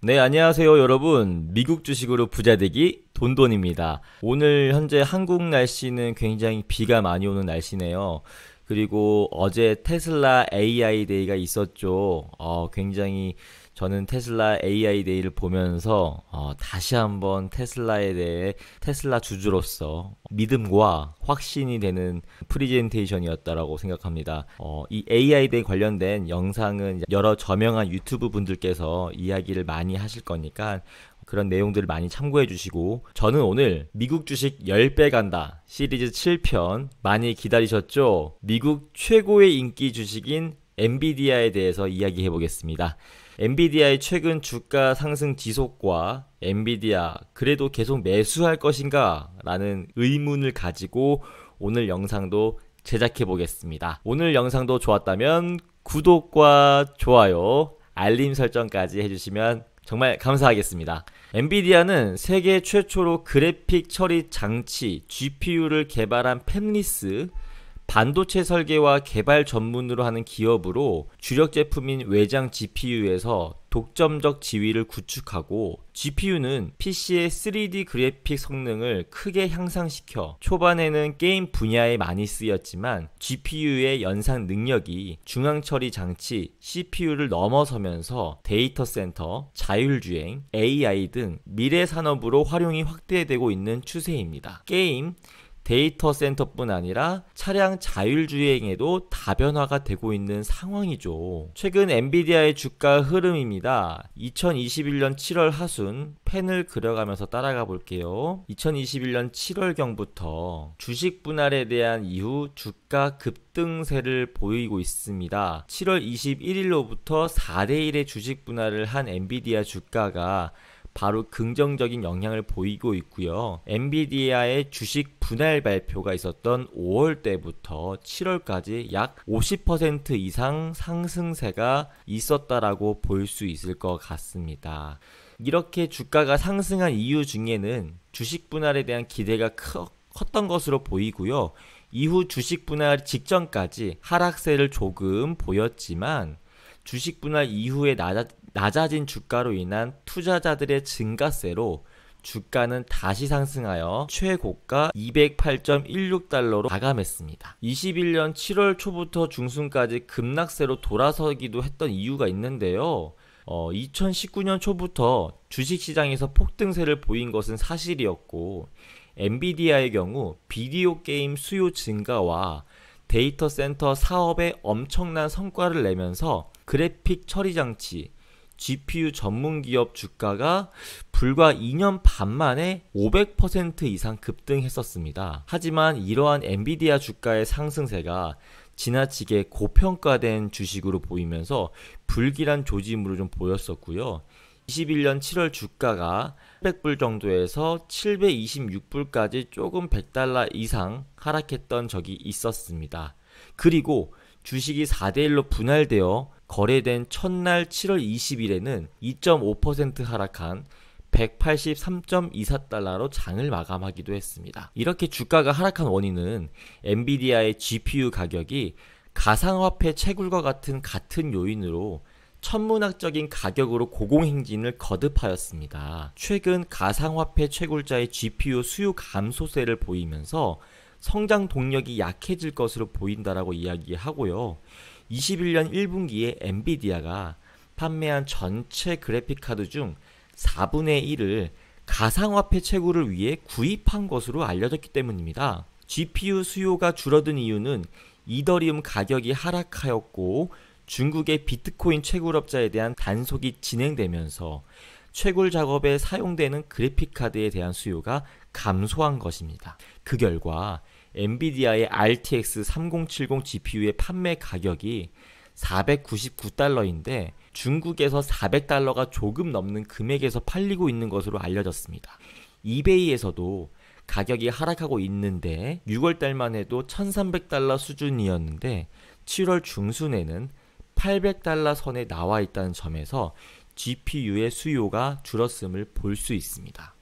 네, 안녕하세요, 여러분. 미국 주식으로 부자되기 돈돈입니다. 오늘 현재 한국 날씨는 굉장히 비가 많이 오는 날씨네요. 그리고 어제 테슬라 AI 데이가 있었죠. 굉장히 저는 테슬라 AI 데이를 보면서 다시 한번 테슬라에 대해 테슬라 주주로서 믿음과 확신이 되는 프리젠테이션이었다라고 생각합니다. 이 AI 데이 관련된 영상은 여러 저명한 유튜브 분들께서 이야기를 많이 하실 거니까 그런 내용들을 많이 참고해 주시고, 저는 오늘 미국 주식 10배 간다 시리즈 7편 많이 기다리셨죠? 미국 최고의 인기 주식인 엔비디아에 대해서 이야기해 보겠습니다. 엔비디아의 최근 주가 상승 지속과 엔비디아 그래도 계속 매수할 것인가 라는 의문을 가지고 오늘 영상도 제작해 보겠습니다. 오늘 영상도 좋았다면 구독과 좋아요, 알림 설정까지 해주시면 정말 감사하겠습니다. 엔비디아는 세계 최초로 그래픽 처리 장치 GPU를 개발한 팹리스, 반도체 설계와 개발 전문으로 하는 기업으로 주력 제품인 외장 GPU에서 독점적 지위를 구축하고, GPU는 PC의 3D 그래픽 성능을 크게 향상시켜 초반에는 게임 분야에 많이 쓰였지만 GPU의 연산 능력이 중앙 처리 장치 CPU를 넘어서면서 데이터 센터, 자율주행, AI 등 미래 산업으로 활용이 확대되고 있는 추세입니다. 게임, 데이터 센터뿐 아니라 차량 자율주행에도 다변화가 되고 있는 상황이죠. 최근 엔비디아의 주가 흐름입니다. 2021년 7월 하순 펜을 그려가면서 따라가 볼게요. 2021년 7월경부터 주식 분할에 대한 이후 주가 급등세를 보이고 있습니다. 7월 21일로부터 4대1의 주식 분할을 한 엔비디아 주가가 바로 긍정적인 영향을 보이고 있고요. 엔비디아의 주식 분할 발표가 있었던 5월 때부터 7월까지 약 50% 이상 상승세가 있었다라고 볼 수 있을 것 같습니다. 이렇게 주가가 상승한 이유 중에는 주식 분할에 대한 기대가 컸던 것으로 보이고요. 이후 주식 분할 직전까지 하락세를 조금 보였지만 주식 분할 이후에 낮아진 주가로 인한 투자자들의 증가세로 주가는 다시 상승하여 최고가 208.16달러로 마감했습니다. 21년 7월 초부터 중순까지 급락세로 돌아서기도 했던 이유가 있는데요. 2019년 초부터 주식시장에서 폭등세를 보인 것은 사실이었고, 엔비디아의 경우 비디오 게임 수요 증가와 데이터 센터 사업에 엄청난 성과를 내면서 그래픽 처리 장치 GPU 전문 기업 주가가 불과 2년 반 만에 500% 이상 급등했었습니다. 하지만 이러한 엔비디아 주가의 상승세가 지나치게 고평가된 주식으로 보이면서 불길한 조짐으로 좀 보였었고요. 21년 7월 주가가 800불 정도에서 726불까지 조금 100달러 이상 하락했던 적이 있었습니다. 그리고 주식이 4대1로 분할되어 거래된 첫날 7월 20일에는 2.5% 하락한 183.24달러로 장을 마감하기도 했습니다. 이렇게 주가가 하락한 원인은 엔비디아의 GPU 가격이 가상화폐 채굴과 같은 요인으로 천문학적인 가격으로 고공행진을 거듭하였습니다. 최근 가상화폐 채굴자의 GPU 수요 감소세를 보이면서 성장 동력이 약해질 것으로 보인다라고 이야기하고요. 21년 1분기에 엔비디아가 판매한 전체 그래픽카드 중 4분의 1을 가상화폐 채굴을 위해 구입한 것으로 알려졌기 때문입니다. GPU 수요가 줄어든 이유는 이더리움 가격이 하락하였고, 중국의 비트코인 채굴업자에 대한 단속이 진행되면서 채굴 작업에 사용되는 그래픽카드에 대한 수요가 감소한 것입니다. 그 결과 엔비디아의 RTX 3070 GPU의 판매 가격이 499달러인데 중국에서 400달러가 조금 넘는 금액에서 팔리고 있는 것으로 알려졌습니다. 이베이에서도 가격이 하락하고 있는데 6월달만 해도 1300달러 수준이었는데 7월 중순에는 800달러 선에 나와 있다는 점에서 GPU의 수요가 줄었음을 볼 수 있습니다.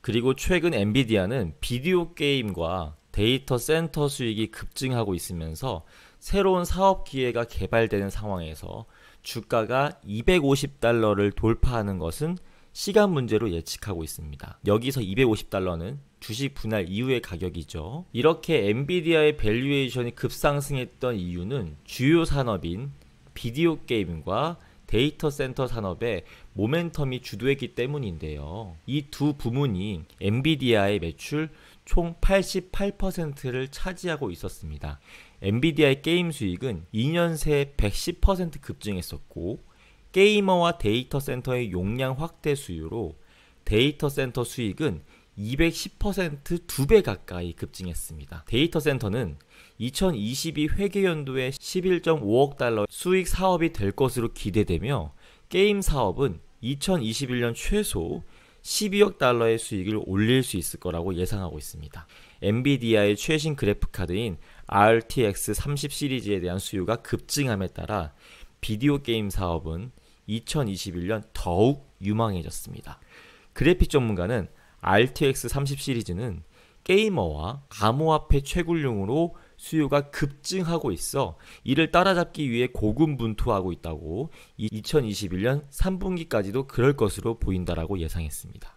그리고 최근 엔비디아는 비디오 게임과 데이터 센터 수익이 급증하고 있으면서 새로운 사업 기회가 개발되는 상황에서 주가가 250달러를 돌파하는 것은 시간 문제로 예측하고 있습니다. 여기서 250달러는 주식 분할 이후의 가격이죠. 이렇게 엔비디아의 밸류에이션이 급상승했던 이유는 주요 산업인 비디오 게임과 데이터 센터 산업의 모멘텀이 주도했기 때문인데요. 이 두 부문이 엔비디아의 매출 총 88%를 차지하고 있었습니다. 엔비디아의 게임 수익은 2년 새에 110% 급증했었고, 게이머와 데이터 센터의 용량 확대 수요로 데이터 센터 수익은 210% 2배 가까이 급증했습니다. 데이터 센터는 2022 회계연도에 11.5억 달러 수익 사업이 될 것으로 기대되며, 게임 사업은 2021년 최소 12억 달러의 수익을 올릴 수 있을 거라고 예상하고 있습니다. 엔비디아의 최신 그래픽카드인 RTX 30 시리즈에 대한 수요가 급증함에 따라 비디오 게임 사업은 2021년 더욱 유망해졌습니다. 그래픽 전문가는 RTX 30 시리즈는 게이머와 암호화폐 채굴용으로 수요가 급증하고 있어 이를 따라잡기 위해 고군분투하고 있다고 2021년 3분기까지도 그럴 것으로 보인다라고 예상했습니다.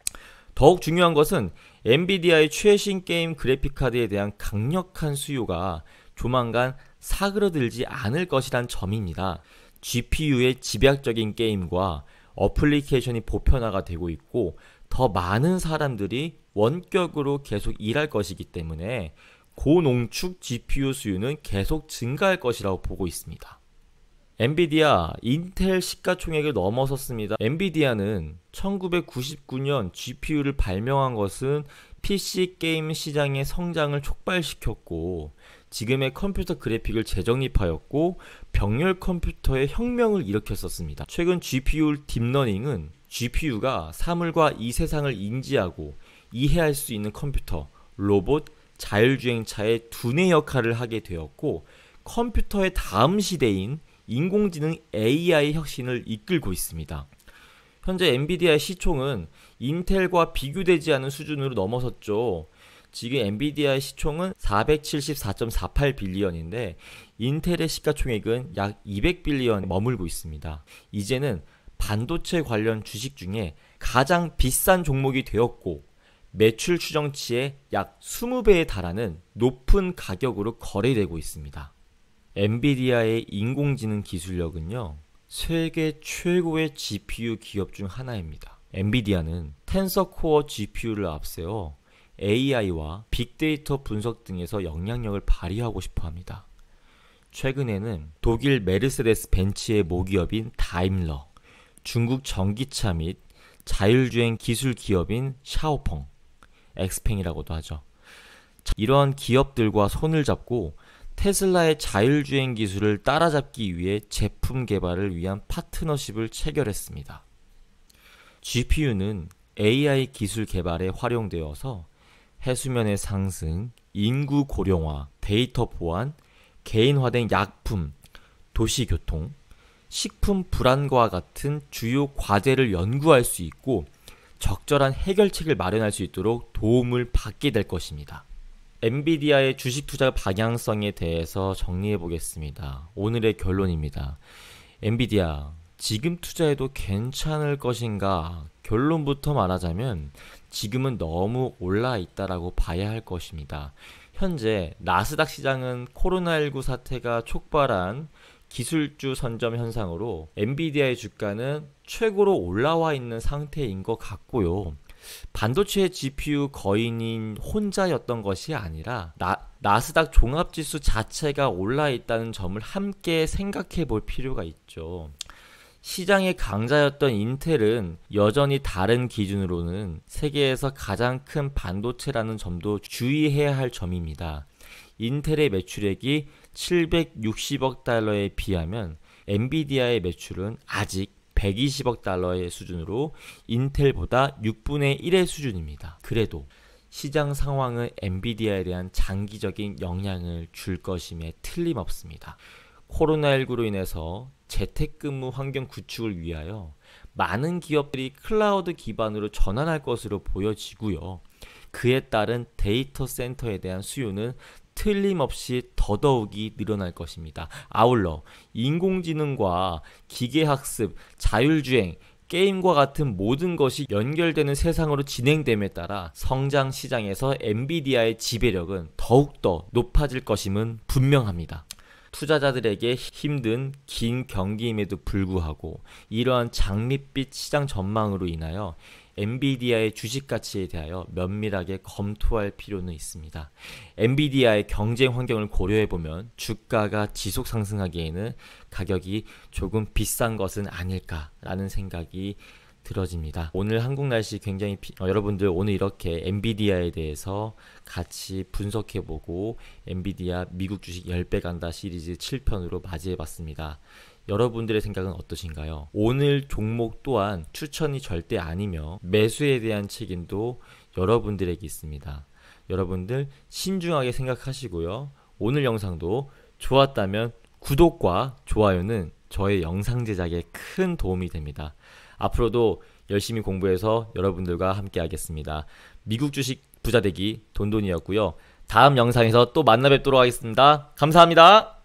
더욱 중요한 것은 엔비디아의 최신 게임 그래픽카드에 대한 강력한 수요가 조만간 사그러들지 않을 것이란 점입니다. GPU의 집약적인 게임과 어플리케이션이 보편화가 되고 있고, 더 많은 사람들이 원격으로 계속 일할 것이기 때문에 고농축 GPU 수요는 계속 증가할 것이라고 보고 있습니다. 엔비디아, 인텔 시가총액을 넘어섰습니다. 엔비디아는 1999년 GPU를 발명한 것은 PC 게임 시장의 성장을 촉발시켰고, 지금의 컴퓨터 그래픽을 재정립하였고, 병렬 컴퓨터의 혁명을 일으켰었습니다. 최근 GPU 딥러닝은 GPU가 사물과 이 세상을 인지하고 이해할 수 있는 컴퓨터, 로봇, 자율주행차의 두뇌 역할을 하게 되었고, 컴퓨터의 다음 시대인 인공지능 AI 혁신을 이끌고 있습니다. 현재 엔비디아의 시총은 인텔과 비교되지 않은 수준으로 넘어섰죠. 지금 엔비디아의 시총은 474.48 빌리언인데 인텔의 시가총액은 약 200빌리언에 머물고 있습니다. 이제는 반도체 관련 주식 중에 가장 비싼 종목이 되었고, 매출 추정치의 약 20배에 달하는 높은 가격으로 거래되고 있습니다. 엔비디아의 인공지능 기술력은요, 세계 최고의 GPU 기업 중 하나입니다. 엔비디아는 텐서코어 GPU를 앞세워 AI와 빅데이터 분석 등에서 영향력을 발휘하고 싶어 합니다. 최근에는 독일 메르세데스 벤츠의 모기업인 다임러, 중국 전기차 및 자율주행 기술 기업인 샤오펑, 엑스팽이라고도 하죠. 이러한 기업들과 손을 잡고 테슬라의 자율주행 기술을 따라잡기 위해 제품 개발을 위한 파트너십을 체결했습니다. GPU는 AI 기술 개발에 활용되어서 해수면의 상승, 인구 고령화, 데이터 보안, 개인화된 약품, 도시교통, 식품 불안과 같은 주요 과제를 연구할 수 있고, 적절한 해결책을 마련할 수 있도록 도움을 받게 될 것입니다. 엔비디아의 주식 투자 방향성에 대해서 정리해 보겠습니다. 오늘의 결론입니다. 엔비디아, 지금 투자해도 괜찮을 것인가? 결론부터 말하자면 지금은 너무 올라 있다라고 봐야 할 것입니다. 현재 나스닥 시장은 코로나19 사태가 촉발한 기술주 선점 현상으로 엔비디아의 주가는 최고로 올라와 있는 상태인 것 같고요. 반도체 GPU 거인인 혼자였던 것이 아니라 나스닥 종합지수 자체가 올라 있다는 점을 함께 생각해 볼 필요가 있죠. 시장의 강자였던 인텔은 여전히 다른 기준으로는 세계에서 가장 큰 반도체라는 점도 주의해야 할 점입니다. 인텔의 매출액이 760억 달러에 비하면 엔비디아의 매출은 아직 120억 달러의 수준으로 인텔보다 6분의 1의 수준입니다. 그래도 시장 상황은 엔비디아에 대한 장기적인 영향을 줄 것임에 틀림없습니다. 코로나19로 인해서 재택근무 환경 구축을 위하여 많은 기업들이 클라우드 기반으로 전환할 것으로 보여지고요. 그에 따른 데이터 센터에 대한 수요는 틀림없이 더더욱이 늘어날 것입니다. 아울러 인공지능과 기계학습, 자율주행, 게임과 같은 모든 것이 연결되는 세상으로 진행됨에 따라 성장 시장에서 엔비디아의 지배력은 더욱더 높아질 것임은 분명합니다. 투자자들에게 힘든 긴 경기임에도 불구하고 이러한 장밋빛 시장 전망으로 인하여 엔비디아의 주식 가치에 대하여 면밀하게 검토할 필요는 있습니다. 엔비디아의 경쟁 환경을 고려해보면 주가가 지속 상승하기에는 가격이 조금 비싼 것은 아닐까라는 생각이 들어집니다. 오늘 한국 날씨 굉장히 여러분들 오늘 이렇게 엔비디아에 대해서 같이 분석해보고 엔비디아 미국 주식 10배 간다 시리즈 7편으로 맞이해봤습니다. 여러분들의 생각은 어떠신가요? 오늘 종목 또한 추천이 절대 아니며 매수에 대한 책임도 여러분들에게 있습니다. 여러분들 신중하게 생각하시고요. 오늘 영상도 좋았다면 구독과 좋아요는 저의 영상 제작에 큰 도움이 됩니다. 앞으로도 열심히 공부해서 여러분들과 함께 하겠습니다. 미국 주식 부자되기 돈돈이었고요. 다음 영상에서 또 만나 뵙도록 하겠습니다. 감사합니다.